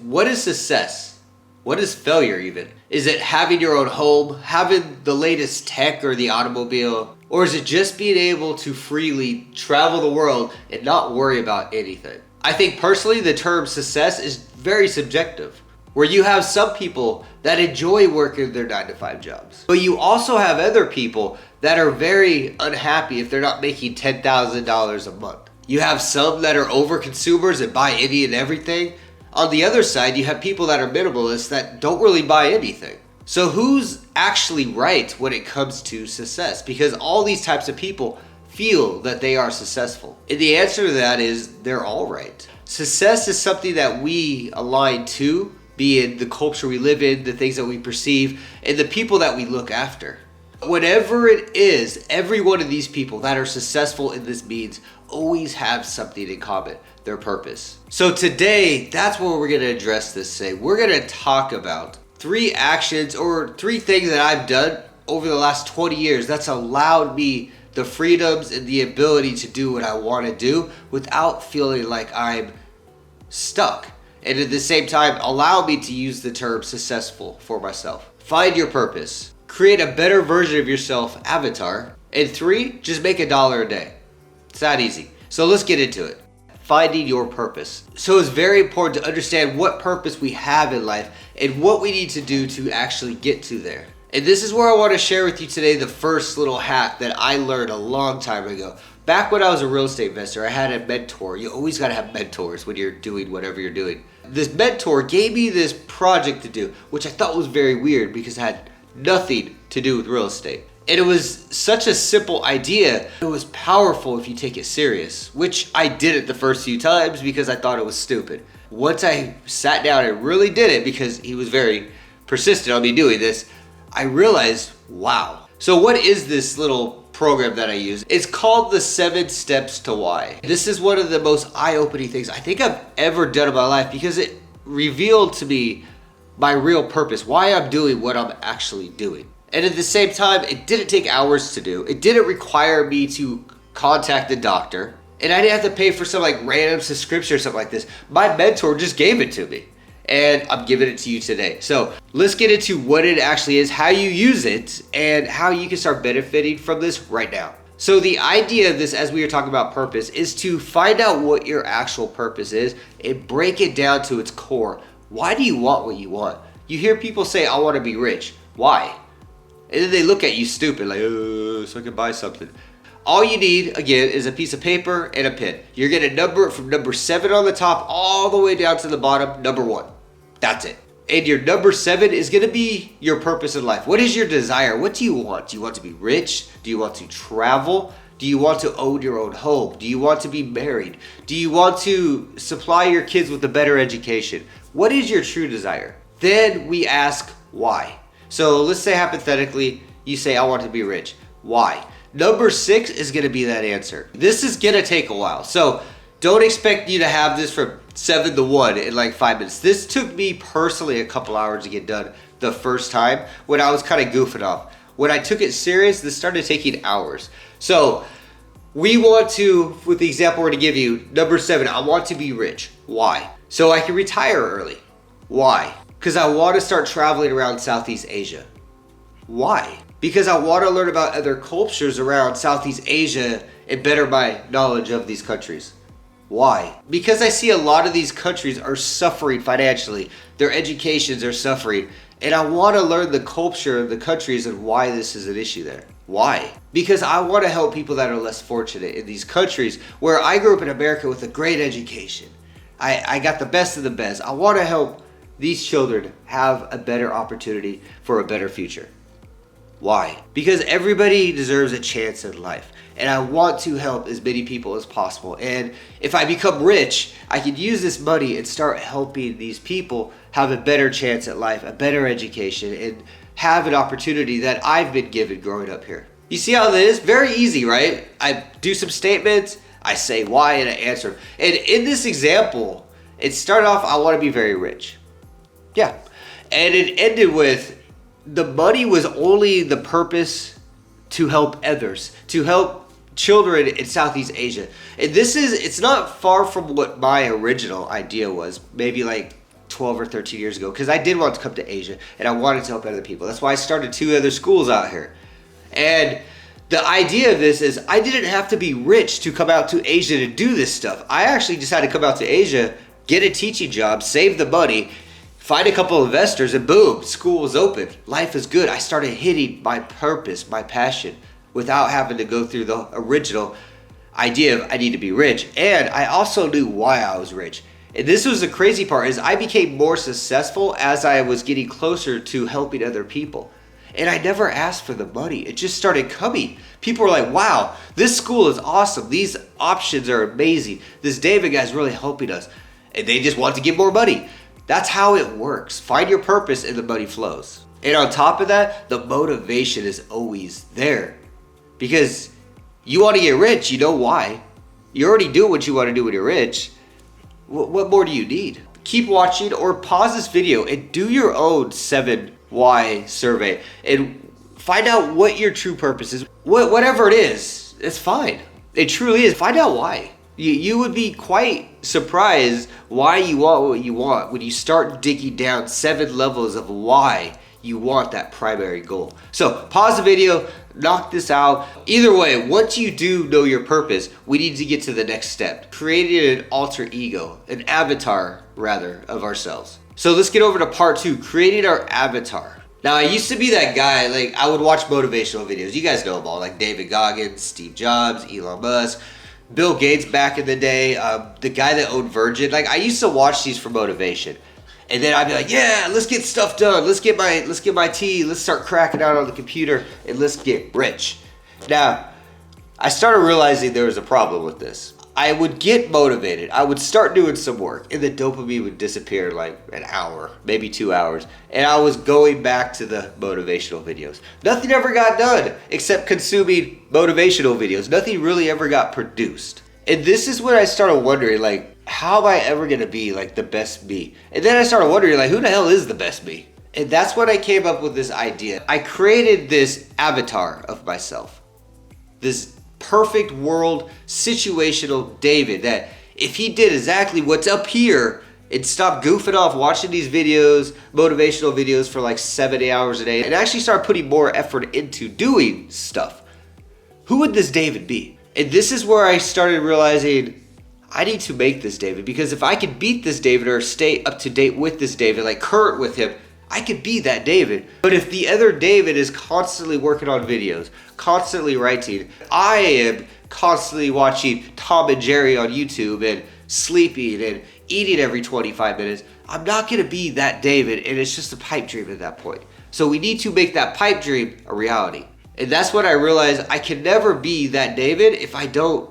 what is success? What is failure even? Is it having your own home, having the latest tech or the automobile? Or is it just being able to freely travel the world and not worry about anything? I think personally the term success is very subjective, where you have some people that enjoy working their 9-to-5 jobs. But you also have other people that are very unhappy if they're not making $10,000 a month. You have some that are over consumers and buy any and everything. On the other side, you have people that are minimalists that don't really buy anything. So who's actually right when it comes to success? Because all these types of people feel that they are successful. And the answer to that is they're all right. Success is something that we align to, be it the culture we live in, the things that we perceive, and the people that we look after. Whatever it is, every one of these people that are successful in this means always have something in common, their purpose. So today, that's what we're going to address this today. We're going to talk about 3 actions or 3 things that I've done over the last 20 years that's allowed me the freedoms and the ability to do what I want to do without feeling like I'm stuck. And at the same time, allow me to use the term successful for myself. Find your purpose. Create a better version of yourself, avatar. And 3, just make $1 a day. It's that easy. So let's get into it. Finding your purpose. So it's very important to understand what purpose we have in life and what we need to do to actually get to there. And this is where I want to share with you today the first little hack that I learned a long time ago. Back when I was a real estate investor, I had a mentor. You always got to have mentors when you're doing whatever you're doing. This mentor gave me this project to do, which I thought was very weird because it had nothing to do with real estate. And it was such a simple idea. It was powerful if you take it serious, which I did it the first few times because I thought it was stupid. Once I sat down and really did it, because he was very persistent on me doing this, I realized, wow. So what is this little program that I use? It's called the 7 Steps to Why. This is one of the most eye-opening things I think I've ever done in my life because it revealed to me my real purpose, why I'm doing what I'm actually doing. And at the same time, it didn't take hours to do. It didn't require me to contact the doctor. And I didn't have to pay for some like random subscription or something like this. My mentor just gave it to me. And I'm giving it to you today. So let's get into what it actually is, how you use it, and how you can start benefiting from this right now. So the idea of this, as we were talking about purpose, is to find out what your actual purpose is and break it down to its core. Why do you want what you want? You hear people say, I want to be rich. Why? And then they look at you stupid, like, so I can buy something. All you need, again, is a piece of paper and a pen. You're going to number it from number 7 on the top all the way down to the bottom, number 1. That's it. And your number 7 is going to be your purpose in life. What is your desire? What do you want? Do you want to be rich? Do you want to travel? Do you want to own your own home? Do you want to be married? Do you want to supply your kids with a better education? What is your true desire? Then we ask why. So let's say hypothetically, you say, I want to be rich. Why? Number 6 is going to be that answer. This is going to take a while. So don't expect you to have this from 7 to 1 in like 5 minutes. This took me personally a couple hours to get done the first time when I was kind of goofing off. When I took it serious, this started taking hours. So we want to, with the example we're going to give you, number 7, I want to be rich. Why? So I can retire early. Why? Because I want to start traveling around Southeast Asia. Why? Because I want to learn about other cultures around Southeast Asia and better my knowledge of these countries. Why? Because I see a lot of these countries are suffering financially. Their educations are suffering. And I want to learn the culture of the countries and why this is an issue there. Why? Because I want to help people that are less fortunate in these countries where I grew up in America with a great education. I got the best of the best. I want to help these children have a better opportunity for a better future. Why? Because everybody deserves a chance in life. And I want to help as many people as possible. And if I become rich, I can use this money and start helping these people have a better chance at life, a better education, and have an opportunity that I've been given growing up here. You see how that is? Very easy, right? I do some statements, I say why, and I answer. And in this example, it started off, I want to be very rich. Yeah. And it ended with, the money was only the purpose to help others, to help children in Southeast Asia. And it's not far from what my original idea was, maybe like 12 or 13 years ago because I did want to come to Asia and I wanted to help other people. That's why I started 2 other schools out here. And the idea of this is I didn't have to be rich to come out to Asia to do this stuff. I actually just had to come out to Asia, get a teaching job, save the money, find a couple of investors, and boom, school was open. Life is good. I started hitting my purpose, my passion, without having to go through the original idea of I need to be rich. And I also knew why I was rich. And this was the crazy part, is I became more successful as I was getting closer to helping other people. And I never asked for the money. It just started coming. People were like, wow, this school is awesome. These options are amazing. This David guy's really helping us. And they just want to give more money. That's how it works. Find your purpose and the money flows. And on top of that, the motivation is always there. Because you want to get rich, you know why. You already do what you want to do when you're rich. What more do you need? Keep watching or pause this video and do your own 7 why survey and find out what your true purpose is. Whatever it is, it's fine. It truly is. Find out why. You would be quite surprised why you want what you want when you start digging down 7 levels of why you want that primary goal. So pause the video, knock this out. Either way, once you do know your purpose, we need to get to the next step. Creating an alter ego, an avatar rather, of ourselves. So let's get over to part 2, creating our avatar. Now I used to be that guy, like I would watch motivational videos. You guys know them all, like David Goggins, Steve Jobs, Elon Musk, Bill Gates back in the day, the guy that owned Virgin. Like I used to watch these for motivation. And then I'd be like, yeah, let's get stuff done. Let's get my tea. Let's start cracking out on the computer and let's get rich. Now, I started realizing there was a problem with this. I would get motivated. I would start doing some work and the dopamine would disappear in like an hour, maybe 2 hours. And I was going back to the motivational videos. Nothing ever got done except consuming motivational videos. Nothing really ever got produced. And this is when I started wondering, like, how am I ever gonna be like the best me? And then I started wondering, like, who the hell is the best me? And that's when I came up with this idea. I created this avatar of myself. This perfect world situational David that if he did exactly what's up here and stopped goofing off watching these videos, motivational videos for like 70 hours a day, and actually start putting more effort into doing stuff, who would this David be? And this is where I started realizing I need to make this David, because if I could beat this David or stay up to date with this David, like current with him, I could be that David. But if the other David is constantly working on videos, constantly writing, I am constantly watching Tom and Jerry on YouTube and sleeping and eating every 25 minutes, I'm not gonna be that David, and it's just a pipe dream at that point. So we need to make that pipe dream a reality. And that's when I realized I can never be that David if I don't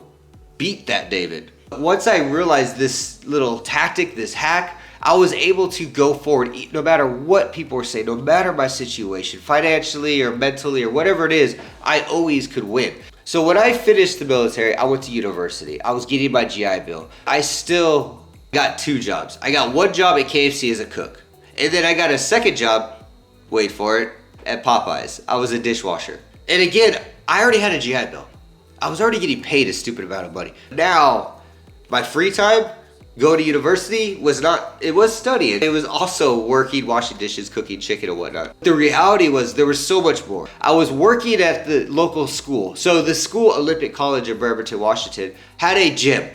beat that David. Once I realized this little tactic, this hack, I was able to go forward no matter what people were saying, no matter my situation, financially or mentally or whatever it is, I always could win. So when I finished the military, I went to university. I was getting my GI Bill. I still got 2 jobs. I got 1 job at KFC as a cook. And then I got a second job, wait for it, at Popeyes. I was a dishwasher. And again, I already had a GI Bill. I was already getting paid a stupid amount of money. Now, my free time, going to university was studying. It was also working, washing dishes, cooking chicken and whatnot. The reality was there was so much more. I was working at the local school. So the school, Olympic College in Bremerton, Washington, had a gym.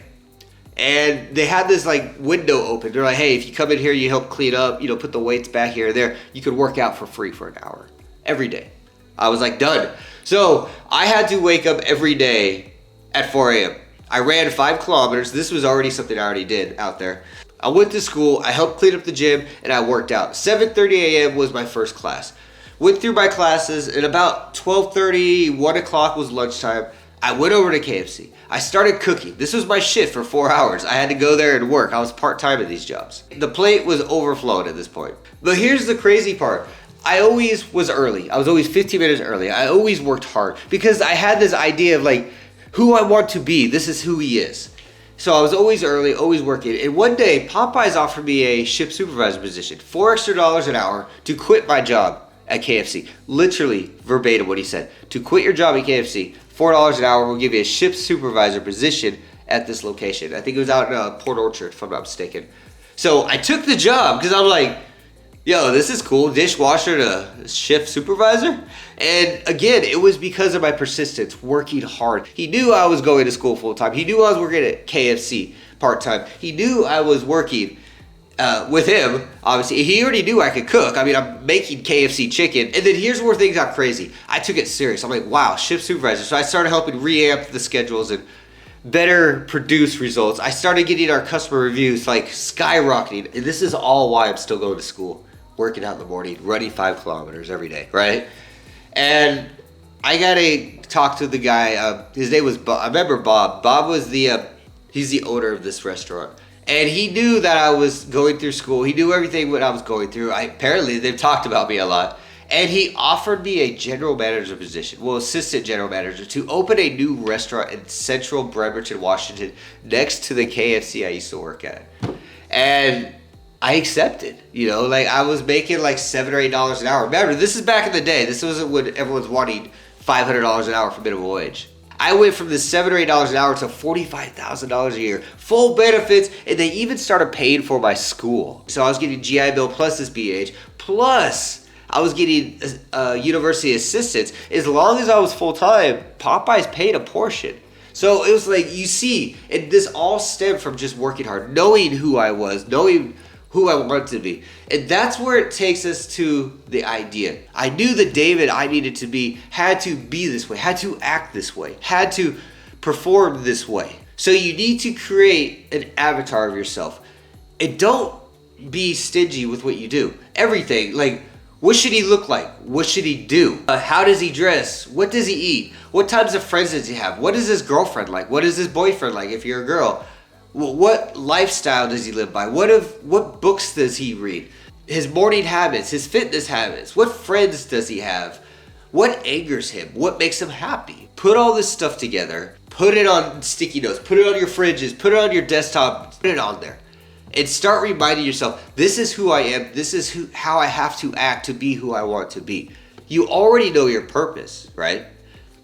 And they had this like window open. They're like, hey, if you come in here, you help clean up, put the weights back here or there, you could work out for free for an hour every day. I was like, done. So I had to wake up every day at 4 a.m. I ran 5 kilometers. This was already something I already did out there. I went to school, I helped clean up the gym, and I worked out. 7:30 a.m. was my first class. Went through my classes, and about 12:30, 1 o'clock was lunchtime. I went over to KFC. I started cooking. This was my shift for 4 hours. I had to go there and work. I was part-time at these jobs. The plate was overflowing at this point. But here's the crazy part. I always was early. I was always 15 minutes early. I always worked hard because I had this idea of like, who I want to be. This is who he is. So I was always early, always working. And one day, Popeyes offered me a shift supervisor position, $4 extra an hour to quit my job at KFC. Literally verbatim what he said. To quit your job at KFC, $4 an hour will give you a shift supervisor position at this location. I think it was out in Port Orchard, if I'm not mistaken. So I took the job because I'm like, yo, this is cool, dishwasher to shift supervisor. And again, it was because of my persistence, working hard. He knew I was going to school full time. He knew I was working at KFC part time. He knew I was working with him, obviously. He already knew I could cook. I mean, I'm making KFC chicken. And then here's where things got crazy. I took it serious. I'm like, wow, shift supervisor. So I started helping reamp the schedules and better produce results. I started getting our customer reviews like skyrocketing. And this is all why I'm still going to school, working out in the morning, running 5 kilometers every day, right? And I got to talk to the guy. His name was Bob. I remember Bob. Bob was he's the owner of this restaurant. And he knew that I was going through school. He knew everything what I was going through. Apparently, they've talked about me a lot. And he offered me a general manager position, well, assistant general manager, to open a new restaurant in central Bremerton, Washington, next to the KFC I used to work at. And I accepted, like I was making like $7 or $8 an hour. Remember, this is back in the day. This wasn't when everyone's wanting $500 an hour for minimum wage. I went from the $7 or $8 an hour to $45,000 a year, full benefits, and they even started paying for my school. So I was getting GI Bill plus this BH, plus I was getting university assistance. As long as I was full-time, Popeyes paid a portion. So it was like, you see, and this all stemmed from just working hard, knowing who I was, knowing who I wanted to be. And that's where it takes us to the idea. I knew the David I needed to be had to be this way, had to act this way, had to perform this way. So you need to create an avatar of yourself. And don't be stingy with what you do. Everything, like, what should he look like? What should he do? How does he dress? What does he eat? What types of friends does he have? What is his girlfriend like? What is his boyfriend like if you're a girl? What lifestyle does he live by? What books does he read? His morning habits, his fitness habits. What friends does he have? What angers him? What makes him happy? Put all this stuff together. Put it on sticky notes. Put it on your fridges. Put it on your desktop. Put it on there. And start reminding yourself, this is who I am. This is how I have to act to be who I want to be. You already know your purpose, right?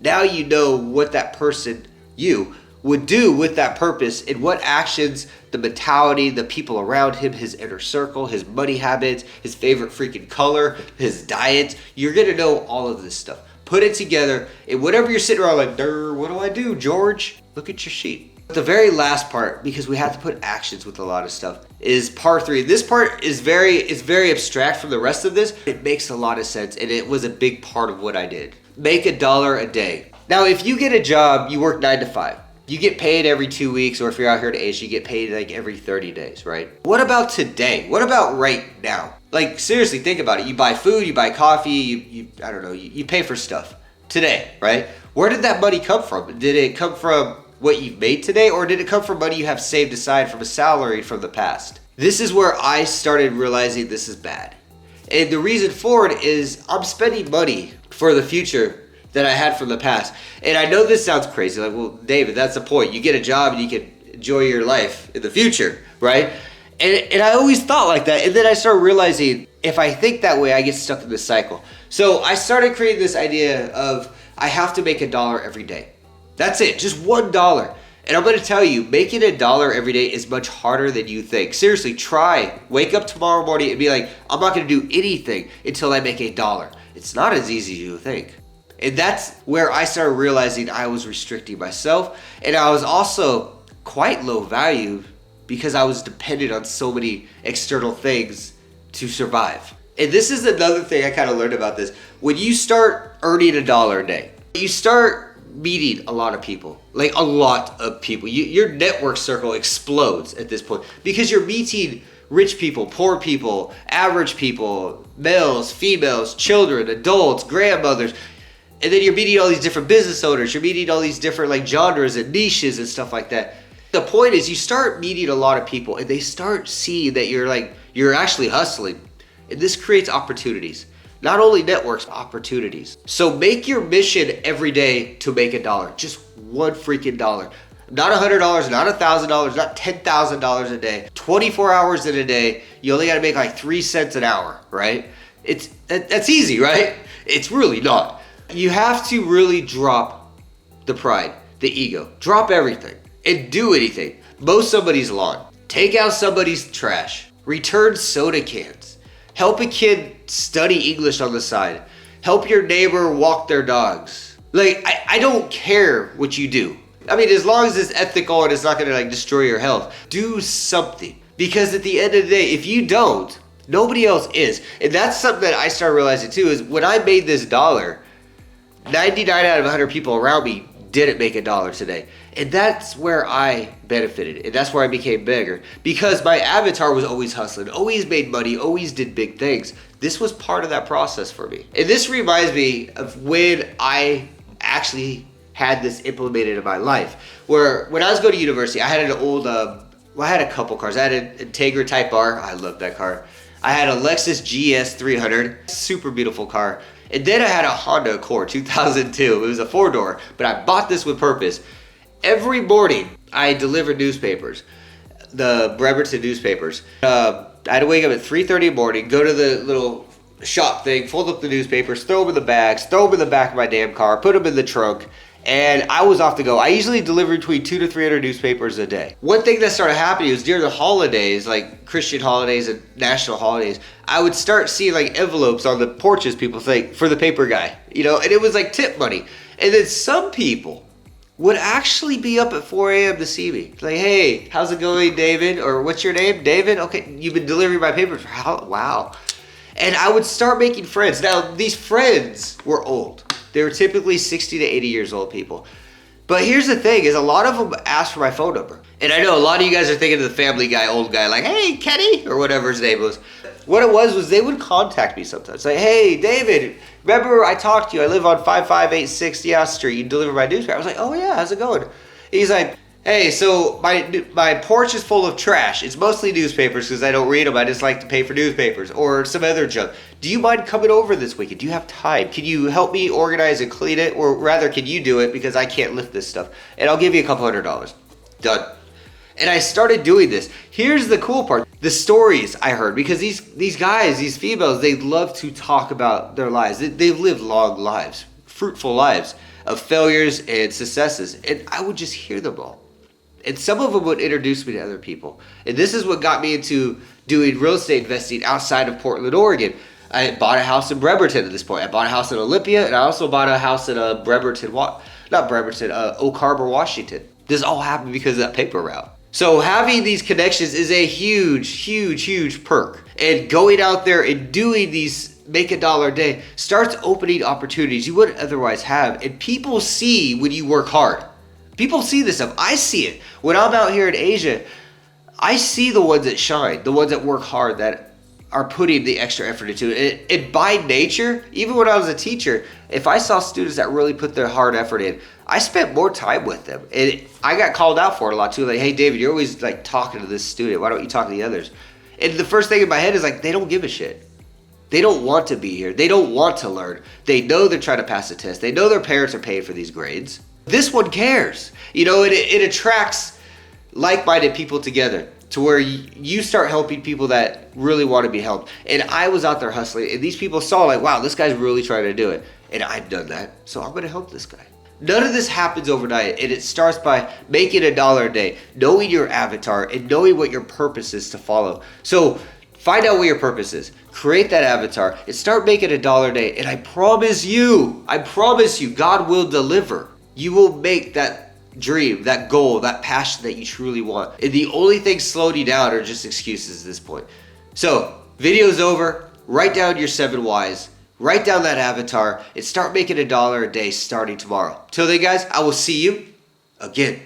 Now you know what that person, you, would do with that purpose and what actions, the mentality, the people around him, his inner circle, his money habits, his favorite freaking color, his diet. You're going to know all of this stuff. Put it together, and whatever you're sitting around like, what do I do, George? Look at your sheet. The very last part, because we have to put actions with a lot of stuff, is part 3. This part is very abstract from the rest of this. It makes a lot of sense, and it was a big part of what I did. Make $1 a day. Now, if you get a job, you work 9 to 5. You get paid every 2 weeks, or if you're out here in Asia, you get paid like every 30 days, right? What about today? What about right now? Like, seriously, think about it. You buy food, you buy coffee, I don't know, you pay for stuff today, right? Where did that money come from? Did it come from what you've made today, or did it come from money you have saved aside from a salary from the past? This is where I started realizing this is bad. And the reason for it is I'm spending money for the future that I had from the past. And I know this sounds crazy, like, well, David, that's the point. You get a job and you can enjoy your life in the future, right? And I always thought like that. And then I started realizing if I think that way, I get stuck in this cycle. So I started creating this idea of I have to make $1 every day. That's it, just $1. And I'm gonna tell you, making $1 every day is much harder than you think. Seriously, try. Wake up tomorrow morning and be like, I'm not gonna do anything until I make $1. It's not as easy as you think. And that's where I started realizing I was restricting myself. And I was also quite low value because I was dependent on so many external things to survive. And this is another thing I kind of learned about this. When you start earning $1 a day, you start meeting a lot of people, like a lot of people. Your network circle explodes at this point because you're meeting rich people, poor people, average people, males, females, children, adults, grandmothers. And then you're meeting all these different business owners. You're meeting all these different like genres and niches and stuff like that. The point is you start meeting a lot of people and they start seeing that you're actually hustling. And this creates opportunities. Not only networks, but opportunities. So make your mission every day to make $1. Just one freaking dollar. Not $100, not $1,000, not $10,000 a day. 24 hours in a day, you only gotta make like 3 cents an hour, right? That's easy, right? It's really not. You have to really drop the pride, the ego. Drop everything and do anything. Mow somebody's lawn. Take out somebody's trash. Return soda cans. Help a kid study English on the side. Help your neighbor walk their dogs. Like, I don't care what you do. I mean, as long as it's ethical and it's not gonna like destroy your health, do something. Because at the end of the day, if you don't, nobody else is. And that's something that I started realizing too, is when I made this dollar, 99 out of 100 people around me didn't make $1 today. And that's where I benefited. And that's where I became bigger. Because my avatar was always hustling, always made money, always did big things. This was part of that process for me. And this reminds me of when I actually had this implemented in my life. Where when I was going to university, I had an old, I had a couple cars. I had an Integra Type R. I love that car. I had a Lexus GS 300, super beautiful car. And then I had a Honda Accord 2002. It was a 4-door, but I bought this with purpose. Every morning, I delivered newspapers, the Bremerton newspapers. I had to wake up at 3:30 in the morning, go to the little shop thing, fold up the newspapers, throw them in the bags, throw them in the back of my damn car, put them in the trunk, and I was off to go. I usually deliver between 200 to 300 newspapers a day. One thing that started happening was during the holidays, like Christian holidays and national holidays, I would start seeing like envelopes on the porches, people think, for the paper guy, you know, and it was like tip money. And then some people would actually be up at 4 a.m. to see me. Like, hey, how's it going, David? Or what's your name? David? Okay, you've been delivering my papers for how? Wow. And I would start making friends. Now, these friends were old. They were typically 60 to 80 years old people. But here's the thing, is a lot of them asked for my phone number. And I know a lot of you guys are thinking of the Family Guy, old guy, like, hey, Kenny, or whatever his name was. What it was they would contact me sometimes. Like, hey, David, remember I talked to you. I live on 5586 Yas Street. You deliver my newspaper. I was like, oh yeah, how's it going? He's like, hey, so my porch is full of trash. It's mostly newspapers because I don't read them. I just like to pay for newspapers or some other junk. Do you mind coming over this weekend? Do you have time? Can you help me organize and clean it? Or rather, can you do it because I can't lift this stuff? And I'll give you a couple $100. Done. And I started doing this. Here's the cool part. The stories I heard, because these guys, these females, they love to talk about their lives. They've lived long lives, fruitful lives of failures and successes. And I would just hear them all. And some of them would introduce me to other people. And this is what got me into doing real estate investing outside of Portland, Oregon. I bought a house in Bremerton at this point. I bought a house in Olympia, and I also bought a house in Oak Harbor, Washington. This all happened because of that paper route. So having these connections is a huge, huge, huge perk. And going out there and doing these make $1 a day starts opening opportunities you wouldn't otherwise have. And people see when you work hard. People see this stuff. I see it. When I'm out here in Asia, I see the ones that shine, the ones that work hard, that are putting the extra effort into it. And by nature, even when I was a teacher, if I saw students that really put their hard effort in, I spent more time with them. And I got called out for it a lot too. Like, hey, David, you're always like talking to this student. Why don't you talk to the others? And the first thing in my head is like, they don't give a shit. They don't want to be here. They don't want to learn. They know they're trying to pass a test. They know their parents are paying for these grades. This one cares. You know, it attracts like-minded people together to where you start helping people that really want to be helped. And I was out there hustling, and these people saw like, wow, this guy's really trying to do it. And I've done that, so I'm going to help this guy. None of this happens overnight, and it starts by making $1 a day, knowing your avatar, and knowing what your purpose is to follow. So find out what your purpose is. Create that avatar, and start making $1 a day. And I promise you, God will deliver. You will make that dream, that goal, that passion that you truly want. And the only thing slowing you down are just excuses at this point. So, video's over. Write down your 7 whys. Write down that avatar and start making $1 a day starting tomorrow. Till then, guys, I will see you again.